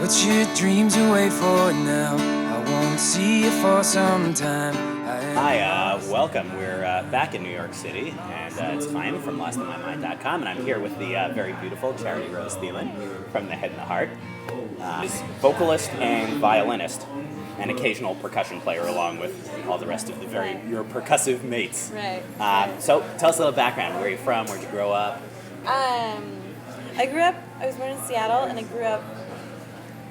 Put your dreams away for now. I won't see you for some time. Hi, welcome. We're back in New York City, and it's Thielen from LostInMyMind.com, and I'm here with the very beautiful Charity Rose Thielen from The Head and the Heart. Is vocalist and violinist, and occasional percussion player, along with all the rest of your percussive mates. Right. So tell us a little background. Where are you from? Where'd you grow up? I was born in Seattle, and I grew up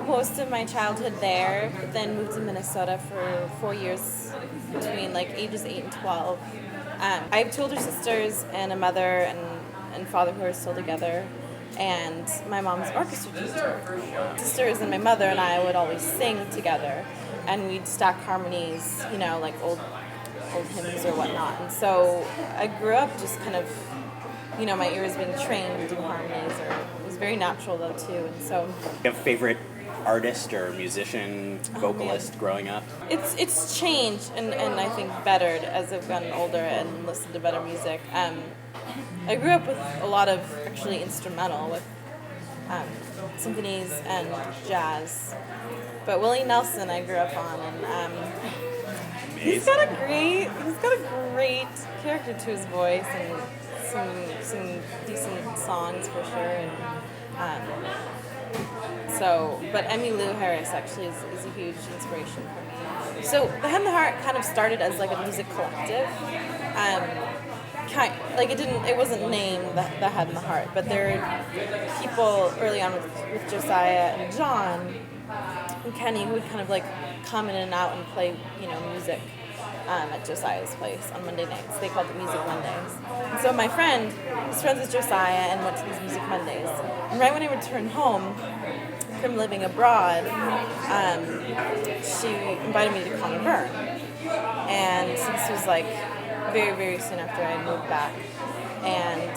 most of my childhood there, but then moved to Minnesota for 4 years between ages 8 and 12. I have two older sisters and a mother and father who are still together, and my mom's an orchestra teacher. Sisters and my mother and I would always sing together, and we'd stack harmonies, like old hymns or whatnot. And so I grew up just kind of, my ears being trained to do harmonies, it was very natural though too. And so, Do you have a favorite artist or musician, vocalist growing up? It's changed and I think bettered as I've gotten older and listened to better music. I grew up with a lot of actually instrumental with symphonies and jazz, but Willie Nelson I grew up on, and he's got a great character to his voice and some decent songs for sure. And but Emmylou Harris actually is a huge inspiration for me. So The Head and the Heart kind of started as a music collective. It wasn't named the Head and the Heart, but there were people early on with Josiah and John and Kenny who would kind of come in and out and play music at Josiah's place on Monday nights. They called it Music Mondays. And so my friend was friends with Josiah and went to these Music Mondays. And right when I returned home from living abroad, she invited me to Connor Byrne. And this was very, very soon after I moved back. And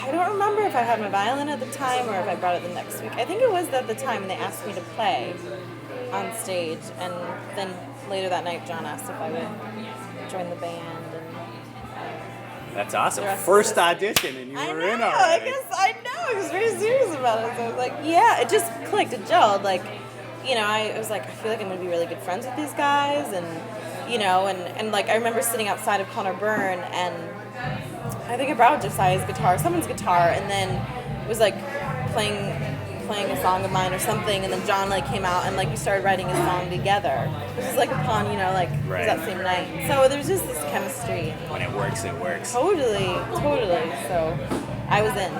I don't remember if I had my violin at the time or if I brought it the next week. I think it was at the time, and they asked me to play on stage. And then later that night, John asked if I would join the band. That's awesome. First audition, and you were in already. I know. I was very serious about it. So I was yeah, it just clicked. It gelled. I was I feel like I'm going to be really good friends with these guys. And, I remember sitting outside of Connor Byrne, and I think I brought Josiah's guitar, someone's guitar, and then was playing a song of mine or something, and then John came out and we started writing a song together. This was upon it was that same night. So there's just this chemistry. When it works, it works. Totally. So I was in.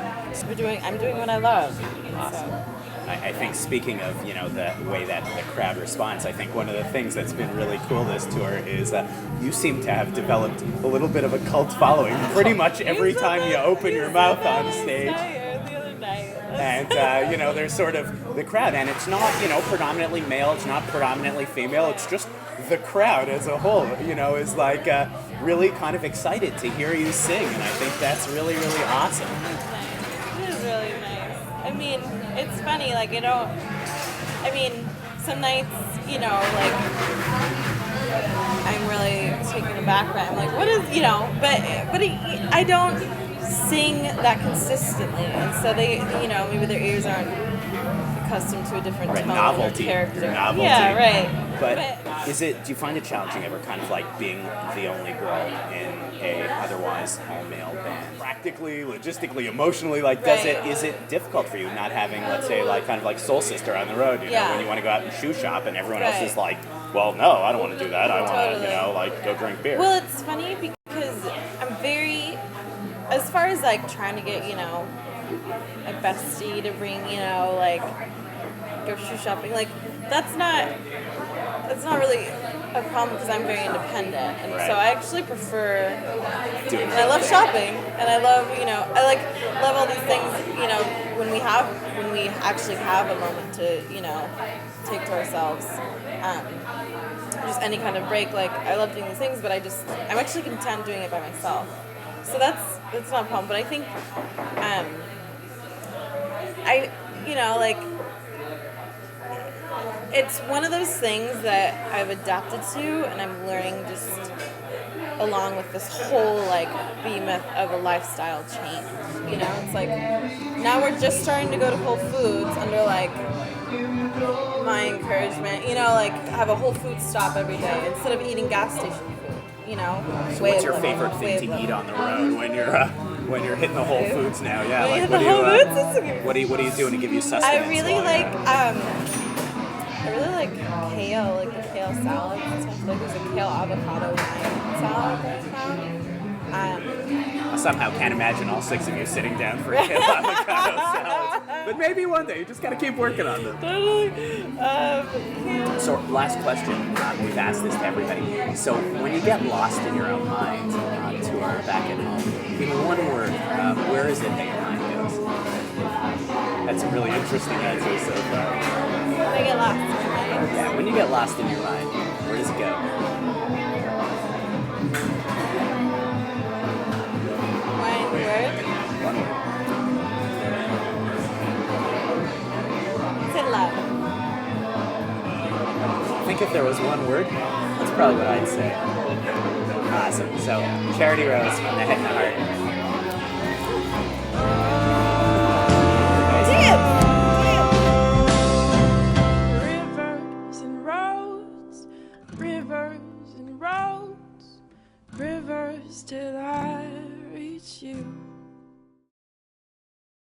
I'm doing what I love. Awesome. So. I think speaking of the way that the crowd responds, I think one of the things that's been really cool this tour is you seem to have developed a little bit of a cult following. Pretty much every time you open your mouth on stage. And, there's sort of the crowd, and it's not, predominantly male, it's not predominantly female, it's just the crowd as a whole, is really kind of excited to hear you sing, and I think that's really, really awesome. It is really nice. I mean, it's funny, some nights, I'm really taken aback by it. I'm what is, but I don't sing that consistently, and so they, maybe their ears aren't accustomed to a different tone novelty, or character. Novelty. Yeah, right. But do you find it challenging ever, kind of being the only girl in a otherwise all-male band? Practically, logistically, emotionally, is it difficult for you not having, let's say, kind of Soul Sister on the road? When you want to go out and shoe shop, and everyone else is well, no, I don't want to do that. I want to, go drink beer. Well, it's funny because I'm very, as far as trying to get a bestie to bring go shoe shopping, that's not really a problem because I'm very independent, and so I actually prefer and I love shopping, and I love love all these things when we actually have a moment to take to ourselves, just any kind of break. I love doing these things, but I'm actually content doing it by myself. So that's not a problem. But I think it's one of those things that I've adapted to, and I'm learning just along with this whole behemoth of a lifestyle change. It's now we're just starting to go to Whole Foods under my encouragement. You know, like have a whole food stop every day instead of eating gas station food. You know. So what's your favorite thing to eat on the road when you're hitting the Whole Foods now? Yeah, like what do you doing to give you sustenance? I really like kale, like the kale salad. Sometimes like there's a kale avocado lime salad that's found. Somehow can't imagine all 6 of you sitting down for a kale avocado salad. But maybe one day. You just got to keep working on them. Totally. So last question. We've asked this to everybody. So when you get lost in your own mind on tour back at home, in one word, where is it that your mind goes? That's a really interesting answer so far. When I get lost in my mind. Yeah, when you get lost in your mind, where does it go? One word. One word. Say love. I think if there was one word, that's probably what I'd say. Awesome. So, Charity Rose from the Head and the Heart. Rivers and roads, rivers and roads, rivers till I reach you.